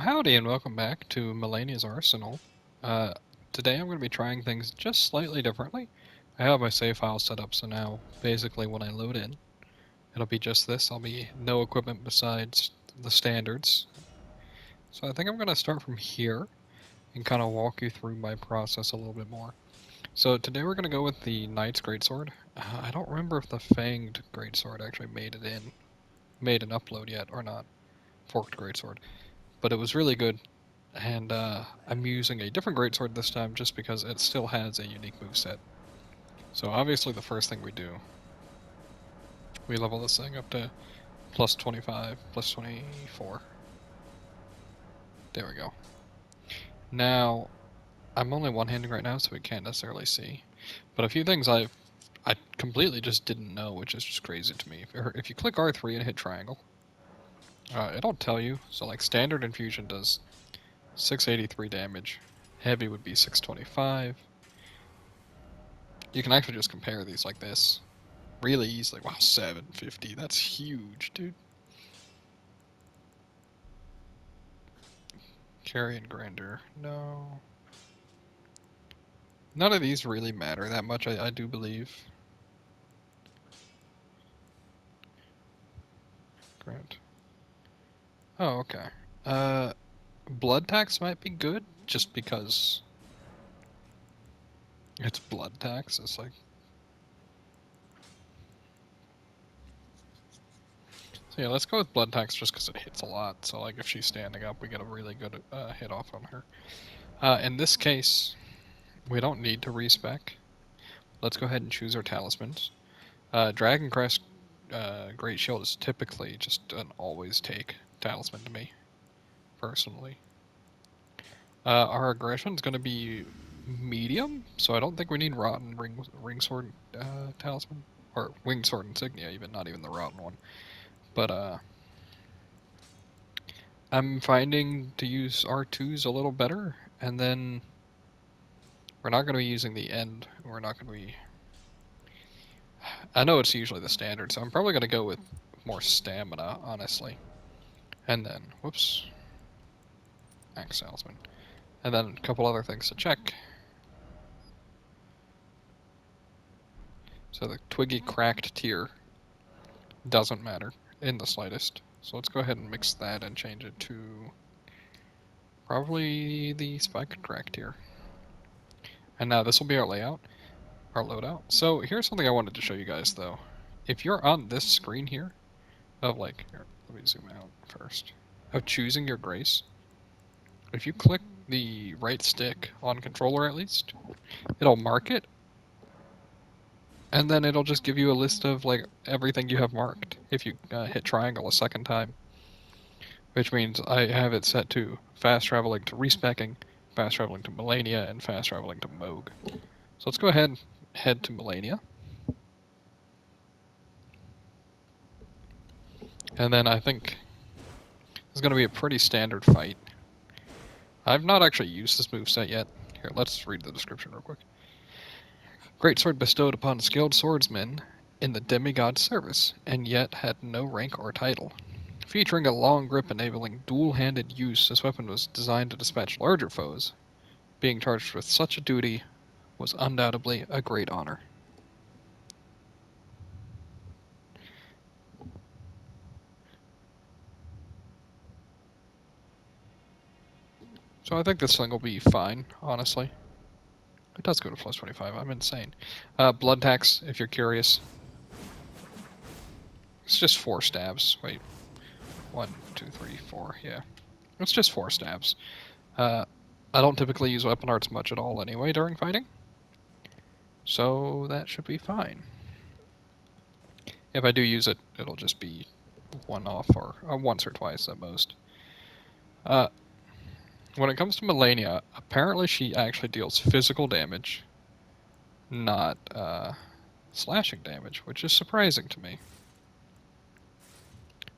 Howdy and welcome back to Malenia's Arsenal. Uh, Today I'm going to be trying things just slightly differently. I have my save file set up, so now basically when I load in, it'll be just this. I'll be no equipment besides the standards. So I think I'm going to start from here and kind of walk you through my process a little bit more. So today we're going to go with the Knight's Greatsword. I don't remember if the Fanged Greatsword actually made an upload yet or not. Forked Greatsword. But it was really good. And I'm using a different greatsword this time just because it still has a unique moveset. So obviously the first thing we do, we level this thing up to plus 25, plus 24. There we go. Now, I'm only one-handing right now, so we can't necessarily see. But a few things I completely just didn't know, which is just crazy to me. If you click R3 and hit triangle, it'll tell you. So like standard infusion does 683 damage. Heavy would be 625. You can actually just compare these like this. Really easily. Wow, 750. That's huge, dude. Carry and grinder. No. None of these really matter that much, I do believe. Grant. Oh, okay. Uh, blood tax might be good, just because it's blood tax. It's like... So yeah, let's go with blood tax just because it hits a lot. So like if she's standing up, we get a really good hit off on her. In this case, we don't need to respec. Let's go ahead and choose our talismans. Dragon Crest Great Shield is typically just an always take talisman to me, personally. Our aggression is going to be medium, so I don't think we need Rotten Ring Sword talisman. Or Winged Sword Insignia, even, not even the Rotten one. But I'm finding to use R2s a little better, and then we're not going to be using the end. We're not going to be... I know it's usually the standard, so I'm probably going to go with more stamina, honestly. And then, whoops, Max Salesman. And then a couple other things to check. So the Twiggy cracked tier doesn't matter in the slightest. So let's go ahead and mix that and change it to probably the spiked cracked tier. And now this will be our layout, our loadout. So here's something I wanted to show you guys though. If you're on this screen here, of like, here, let me zoom out first, of choosing your grace, if you click the right stick on controller at least, it'll mark it, and then it'll just give you a list of like everything you have marked if you hit triangle a second time. Which means I have it set to fast traveling to respecking, fast traveling to Malenia, and fast traveling to Moog. So let's go ahead and head to Malenia. And then I think it's going to be a pretty standard fight. I've not actually used this moveset yet. Here, let's read the description real quick. Greatsword bestowed upon skilled swordsmen in the demigod's service, and yet had no rank or title. Featuring a long grip enabling dual-handed use, this weapon was designed to dispatch larger foes. Being charged with such a duty was undoubtedly a great honor. So I think this thing will be fine, honestly. It does go to plus 25, I'm insane. Blood tax, if you're curious. It's just 4 stabs. Wait. 1, 2, 3, 4, yeah. It's just 4 stabs. I don't typically use weapon arts much at all anyway during fighting. So that should be fine. If I do use it, it'll just be one off or once or twice at most. When it comes to Malenia, apparently she actually deals physical damage, not slashing damage, which is surprising to me.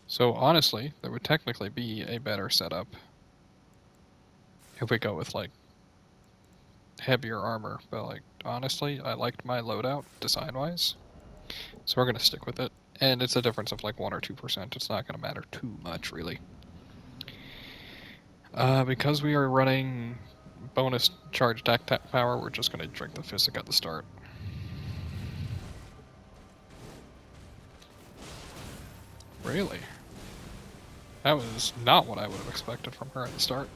So honestly, there would technically be a better setup if we go with like heavier armor, but like honestly, I liked my loadout design-wise, so we're gonna stick with it. And it's a difference of like 1 or 2%. It's not gonna matter too much, really. Because we are running bonus charge attack power, we're just gonna drink the Physic at the start. Really? That was not what I would have expected from her at the start.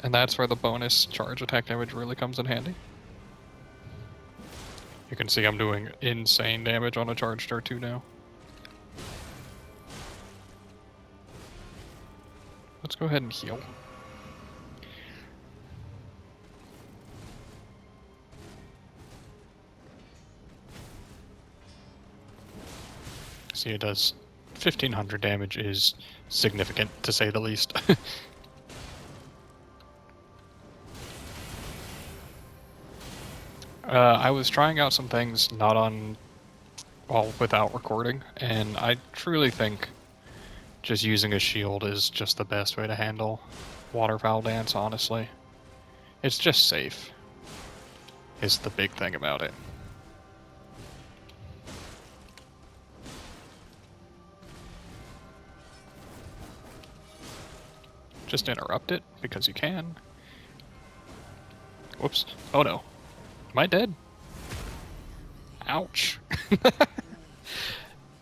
And that's where the bonus charge attack damage really comes in handy. You can see I'm doing insane damage on a charge star 2 now. Let's go ahead and heal. See, it does 1500 damage is significant, to say the least. I was trying out some things not on, well, without recording, and I truly think just using a shield is just the best way to handle waterfowl dance, honestly. It's just safe, is the big thing about it. Just interrupt it, because you can. Whoops. Oh no. Am I dead? Ouch.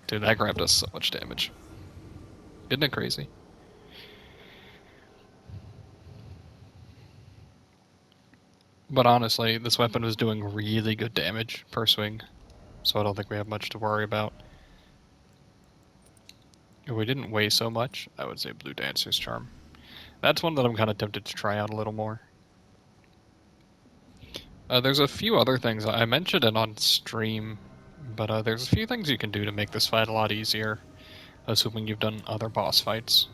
Dude, that grab does so much damage. Isn't it crazy? But honestly, this weapon was doing really good damage per swing, so I don't think we have much to worry about. If we didn't weigh so much, I would say Blue Dancer's Charm. That's one that I'm kind of tempted to try out a little more. There's a few other things. I mentioned it on stream, but there's a few things you can do to make this fight a lot easier, assuming you've done other boss fights.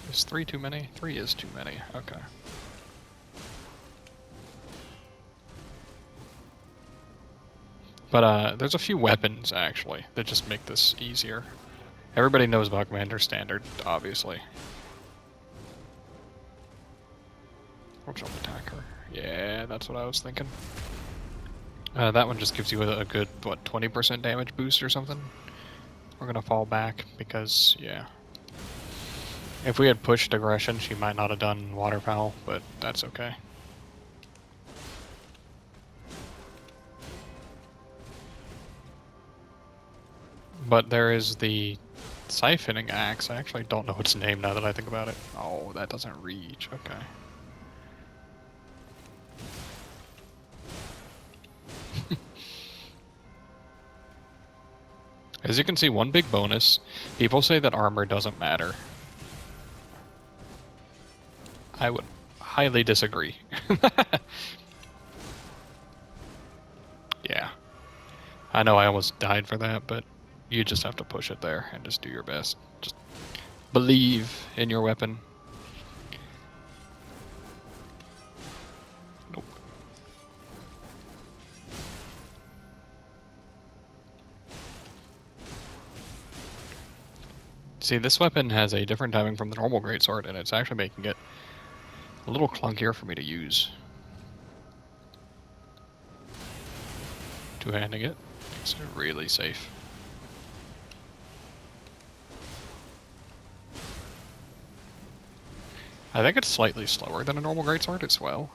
Is 3 too many? 3 is too many. Okay. But there's a few weapons, actually, that just make this easier. Everybody knows about Commander Standard, obviously. Which will attack her. Yeah, that's what I was thinking. That one just gives you a good, what, 20% damage boost or something? We're gonna fall back because, yeah. If we had pushed aggression, she might not have done waterfowl, but that's okay. But there is the siphoning axe. I actually don't know its name now that I think about it. Oh, that doesn't reach. Okay. As you can see, one big bonus. People say that armor doesn't matter. I would highly disagree. Yeah. I know I almost died for that, but you just have to push it there and just do your best. Just believe in your weapon. Nope. See, this weapon has a different timing from the normal Greatsword, and it's actually making it a little clunkier for me to use. Two-handing it, it's really safe. I think it's slightly slower than a normal Greatsword as well.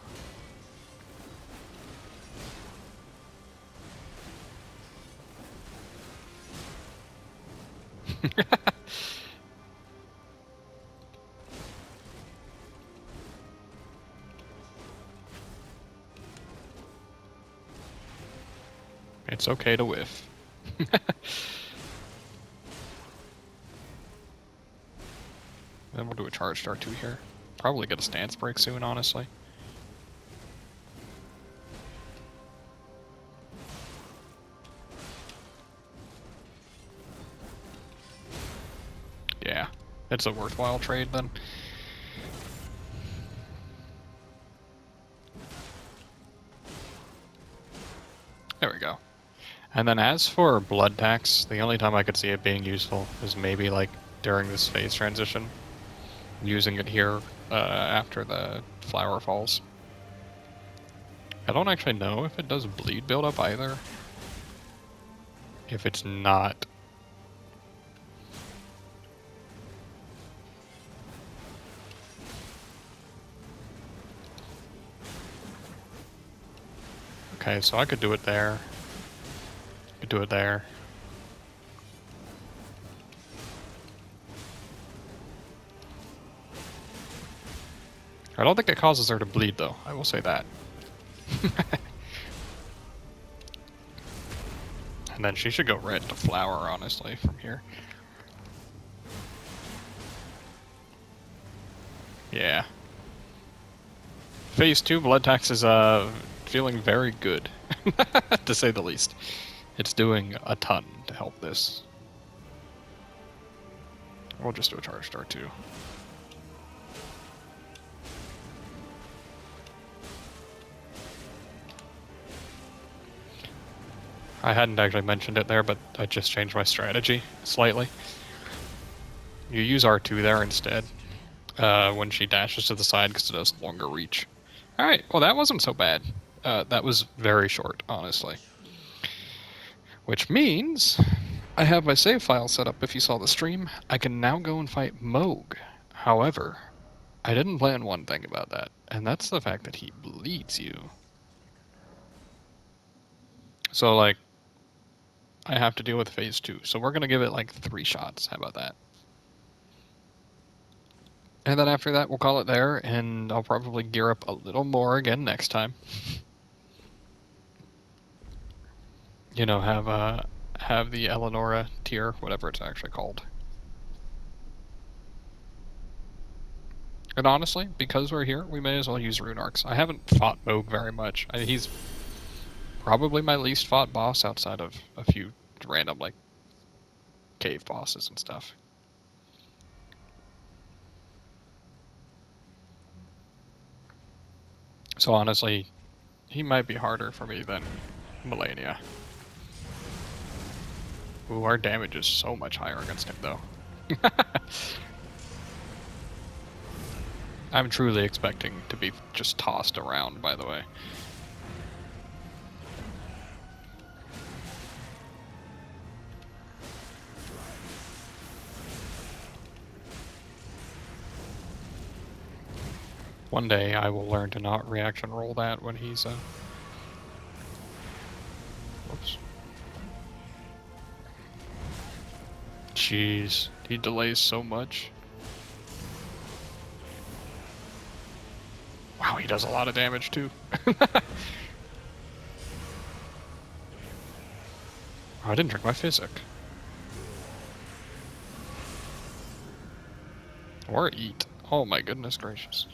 It's okay to whiff. Then we'll do a charge star 2 here. Probably get a stance break soon, honestly. Yeah, it's a worthwhile trade then. There we go. And then as for blood tax, the only time I could see it being useful is maybe like during this phase transition. Using it here after the flower falls. I don't actually know if it does bleed buildup either. if it's not. Okay, so I could do it there. Could do it there. I don't think it causes her to bleed, though. I will say that. And then she should go right into flower, honestly, from here. Yeah. Phase 2 blood tax is feeling very good, to say the least. It's doing a ton to help this. We'll just do a charge star too. I hadn't actually mentioned it there, but I just changed my strategy slightly. You use R2 there instead when she dashes to the side because it has longer reach. Alright, well that wasn't so bad. That was very short, honestly. Which means I have my save file set up if you saw the stream. I can now go and fight Moog. However, I didn't plan one thing about that, and that's the fact that he bleeds you. So, like, I have to deal with phase 2. So we're going to give it like 3 shots. How about that? And then after that, we'll call it there, and I'll probably gear up a little more again next time. You know, have the Eleonora tier, whatever it's actually called. And honestly, because we're here, we may as well use Rune Arcs. I haven't fought Moog very much. He's probably my least fought boss outside of a few random, like, cave bosses and stuff. So honestly, he might be harder for me than Malenia. Ooh, our damage is so much higher against him, though. I'm truly expecting to be just tossed around, by the way. One day I will learn to not reaction roll that when he's, whoops. Jeez, he delays so much. Wow, he does a lot of damage, too. Oh, I didn't drink my physic. Or eat. Oh my goodness gracious.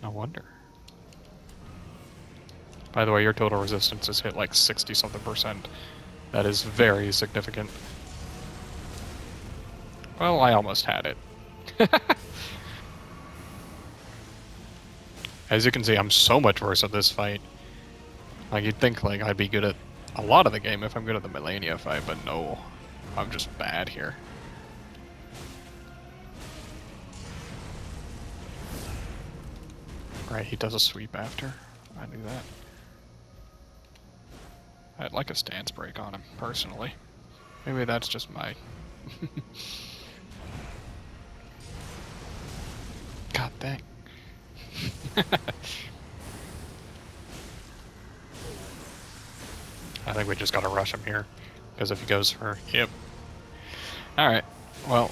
No wonder. By the way, your total resistance is hit like 60-something%. That is very significant. Well, I almost had it. As you can see, I'm so much worse at this fight. Like, you'd think like I'd be good at a lot of the game if I'm good at the Malenia fight, but no. I'm just bad here. Right, he does a sweep after. I knew that. I'd like a stance break on him, personally. Maybe that's just my... God dang. I think we just gotta rush him here. Because if he goes for... Yep. Alright. Well.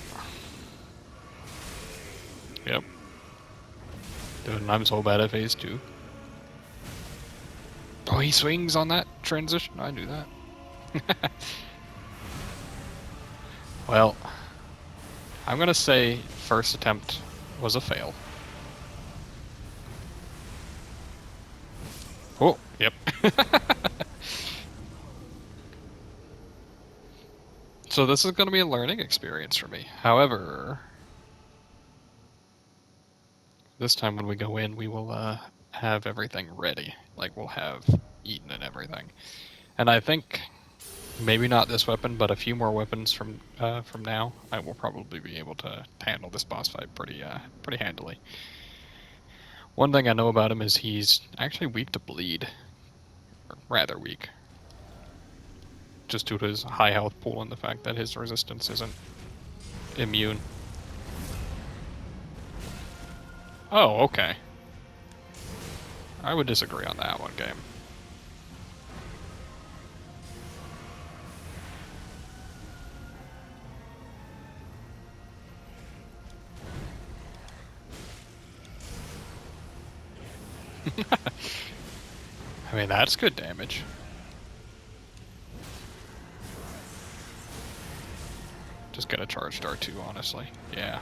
Yep. Dude, I'm so bad at phase 2. Oh, he swings on that transition? I knew that. Well, I'm gonna say first attempt was a fail. Oh, yep. So this is gonna be a learning experience for me. However, this time when we go in, we will have everything ready. Like, we'll have eaten and everything. And I think maybe not this weapon, but a few more weapons from now, I will probably be able to handle this boss fight pretty handily. One thing I know about him is he's actually weak to bleed. Or rather weak. just due to his high health pool and the fact that his resistance isn't immune. Oh, okay. I would disagree on that one, game. I mean, that's good damage. Just get a charged R2, honestly. Yeah.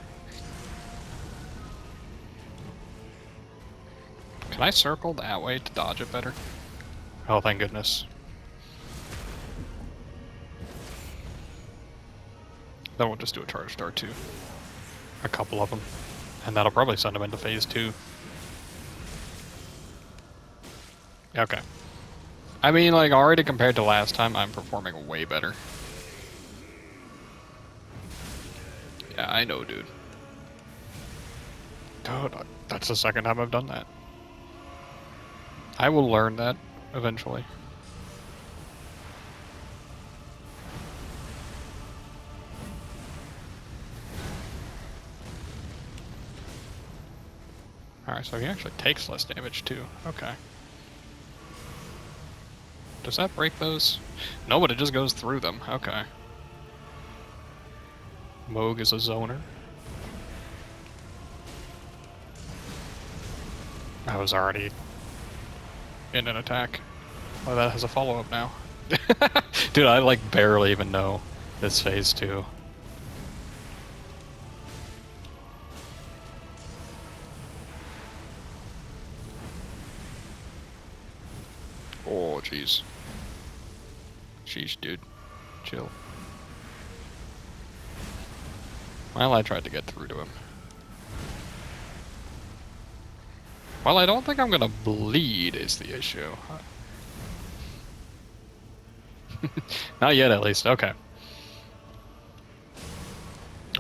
Can I circle that way to dodge it better? Oh, thank goodness. Then we'll just do a charged R2. A couple of them. And that'll probably send them into phase 2. Okay. I mean, like, already compared to last time, I'm performing way better. Yeah, I know, dude. Dude, that's the second time I've done that. I will learn that eventually. Alright, so he actually takes less damage too. Okay. Does that break those? No, but it just goes through them. Okay. Moog is a zoner. I was already in an attack. Oh, that has a follow-up now. Dude, I like barely even know this phase 2. Oh, jeez. Sheesh, dude. Chill. Well, I tried to get through to him. Well, I don't think I'm gonna bleed is the issue. Not yet, at least. Okay.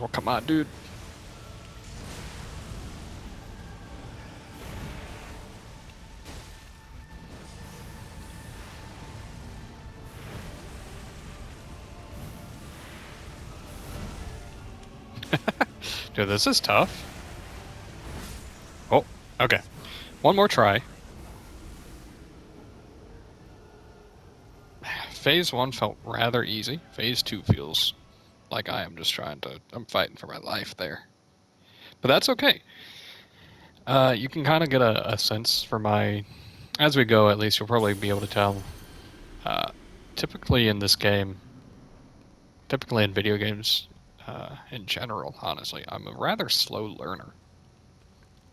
Oh, come on, dude. Dude, this is tough. Oh, okay. One more try. Phase 1 felt rather easy. Phase 2 feels like I am just I'm fighting for my life there. But that's okay. You can kind of get a sense for as we go, at least you'll probably be able to tell. Typically in this game, typically in video games, in general, honestly, I'm a rather slow learner.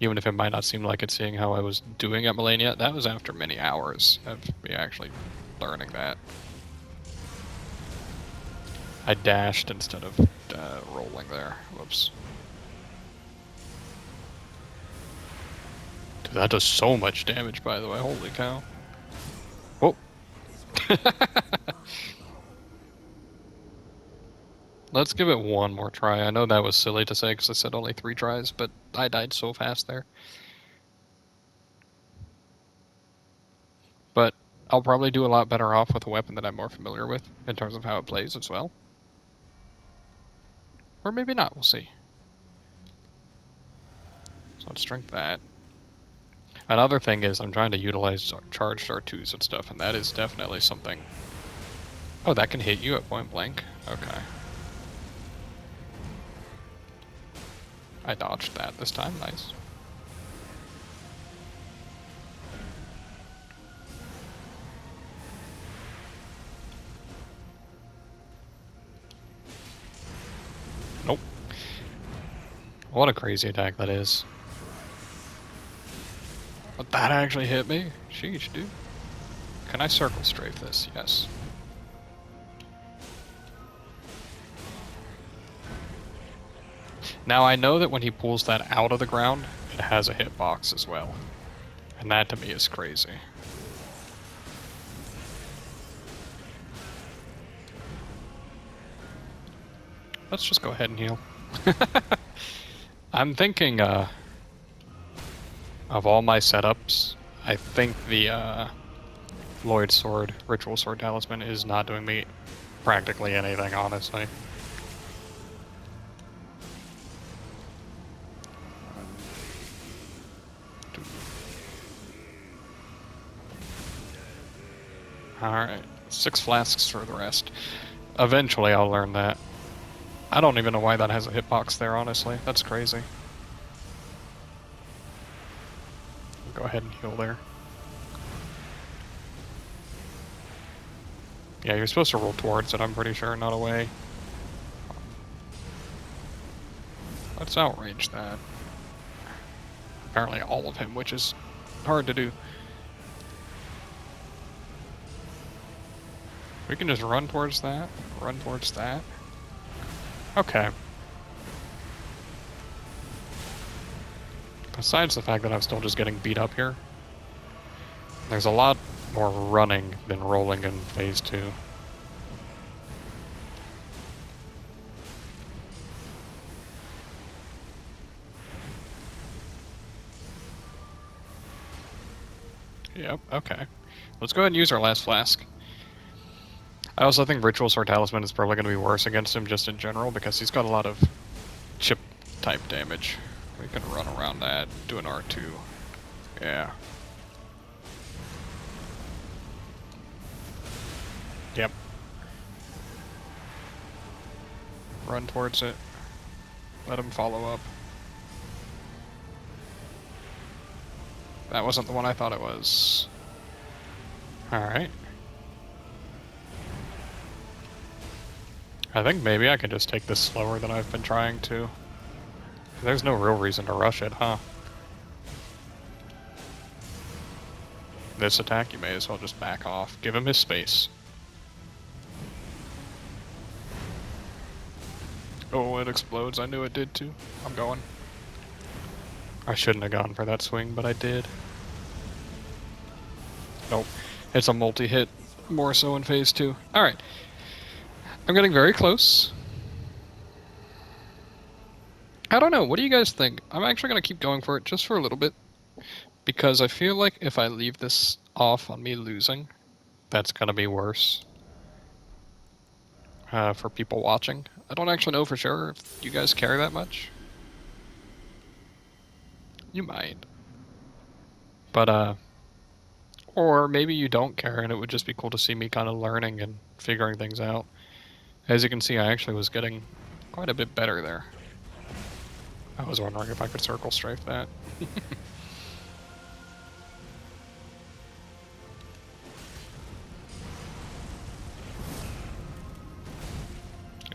Even if it might not seem like it, seeing how I was doing at Malenia, that was after many hours of me actually learning that. I dashed instead of rolling there. Whoops. Dude, that does so much damage, by the way. Holy cow. Oh. Let's give it one more try. I know that was silly to say because I said only 3 tries, but I died so fast there. But I'll probably do a lot better off with a weapon that I'm more familiar with in terms of how it plays as well. Or maybe not, we'll see. So let's drink that. Another thing is I'm trying to utilize charged R2s and stuff, and that is definitely something... Oh, that can hit you at point blank? Okay. I dodged that this time, nice. Nope. What a crazy attack that is. But that actually hit me? Sheesh, dude. Can I circle strafe this? Yes. Now I know that when he pulls that out of the ground, it has a hitbox as well. And that to me is crazy. Let's just go ahead and heal. I'm thinking, of all my setups, I think the, Lloyd Sword, Ritual Sword Talisman is not doing me practically anything, honestly. Alright, 6 flasks for the rest. Eventually I'll learn that. I don't even know why that has a hitbox there, honestly. That's crazy. Go ahead and heal there. Yeah, you're supposed to roll towards it, I'm pretty sure, not away. Let's outrange that. Apparently all of him, which is hard to do. We can just run towards that, run towards that. Okay. Besides the fact that I'm still just getting beat up here, there's a lot more running than rolling in phase 2. Yep, okay. Let's go ahead and use our last flask. I also think Ritual Sword Talisman is probably going to be worse against him just in general because he's got a lot of chip type damage. We can run around that, do an R2. Yeah. Yep. Run towards it. Let him follow up. That wasn't the one I thought it was. Alright. I think maybe I can just take this slower than I've been trying to. There's no real reason to rush it, huh? This attack, you may as well just back off. Give him his space. Oh, it explodes. I knew it did too. I'm going. I shouldn't have gone for that swing, but I did. Nope. It's a multi-hit, more so in phase 2. Alright. I'm getting very close. I don't know, what do you guys think? I'm actually going to keep going for it just for a little bit. Because I feel like if I leave this off on me losing, that's going to be worse. For people watching. I don't actually know for sure if you guys care that much. You might. But, or maybe you don't care and it would just be cool to see me kind of learning and figuring things out. As you can see, I actually was getting quite a bit better there. I was wondering if I could circle strafe that.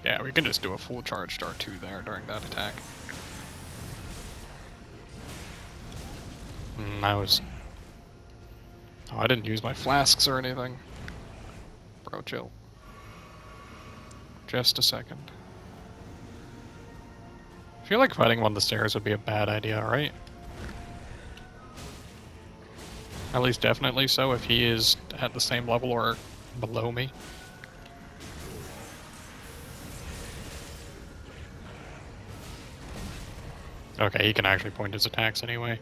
Yeah, we can just do a full charged R2 there during that attack. Oh, I didn't use my flasks or anything. Bro, chill. Just a second. I feel like fighting him on the stairs would be a bad idea, right? At least definitely so if he is at the same level or below me. Okay, he can actually point his attacks anyway.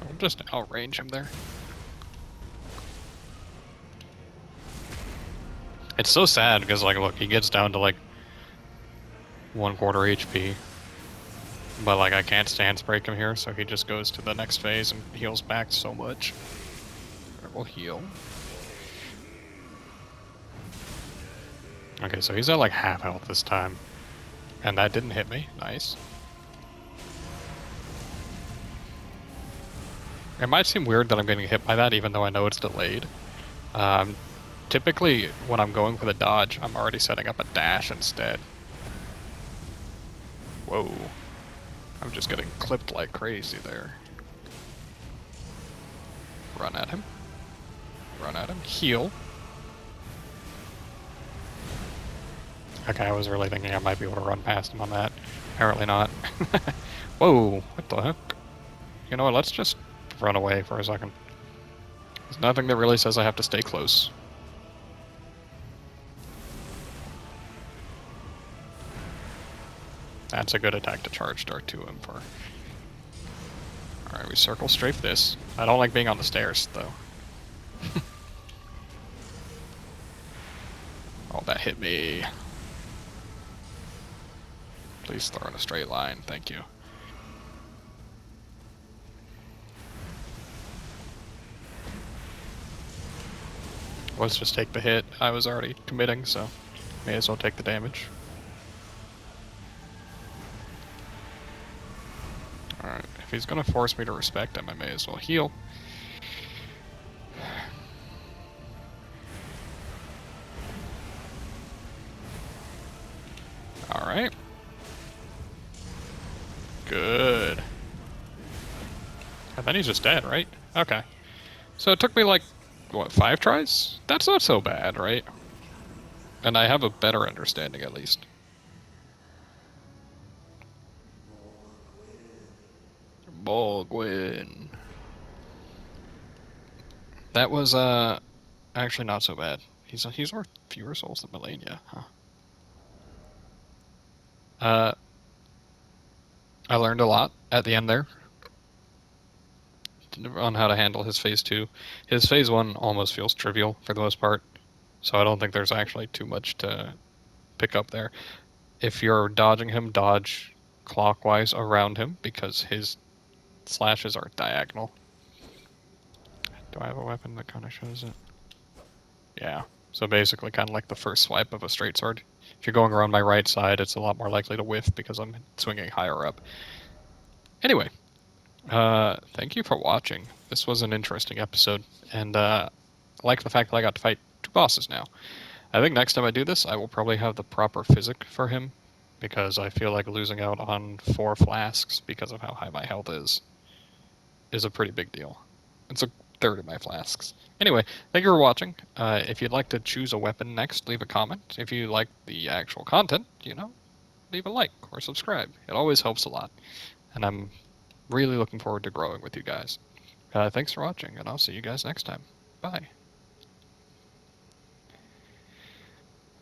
I'll just outrange him there. It's so sad because, like, look, he gets down to, like, 1/4 HP. But, like, I can't stance break him here, so he just goes to the next phase and heals back so much. We'll heal. Okay, so he's at, like, half health this time. And that didn't hit me. Nice. It might seem weird that I'm getting hit by that, even though I know it's delayed. Typically, when I'm going for the dodge, I'm already setting up a dash instead. Whoa. I'm just getting clipped like crazy there. Run at him. Run at him. Heal. Okay, I was really thinking I might be able to run past him on that. Apparently not. Whoa, what the heck? You know what, let's just run away for a second. There's nothing that really says I have to stay close. That's a good attack to charge start to him for. Alright, we circle strafe this. I don't like being on the stairs, though. hit me. Please throw in a straight line. Thank you. Let's just take the hit. I was already committing, so may as well take the damage. Alright, if he's gonna force me to respect him, I may as well heal. Alright. Good. And then he's just dead, right? Okay. So it took me like, what, 5 tries? That's not so bad, right? And I have a better understanding at least. Bogwin. That was actually not so bad. He's worth fewer souls than Malenia, huh? I learned a lot at the end there on how to handle his phase 2. His phase 1 almost feels trivial for the most part, so I don't think there's actually too much to pick up there. If you're dodging him, dodge clockwise around him because his slashes are diagonal. Do I have a weapon that kind of shows it? Yeah. So basically kind of like the first swipe of a straight sword. If you're going around my right side, it's a lot more likely to whiff because I'm swinging higher up. Anyway, thank you for watching. This was an interesting episode, and I like the fact that I got to fight 2 bosses now. I think next time I do this, I will probably have the proper physic for him, because I feel like losing out on 4 flasks because of how high my health is a pretty big deal. It's a third of my flasks. Anyway, thank you for watching. If you'd like to choose a weapon next, leave a comment. If you like the actual content, leave a like or subscribe. It always helps a lot, and I'm really looking forward to growing with you guys. Thanks for watching, and I'll see you guys next time. Bye.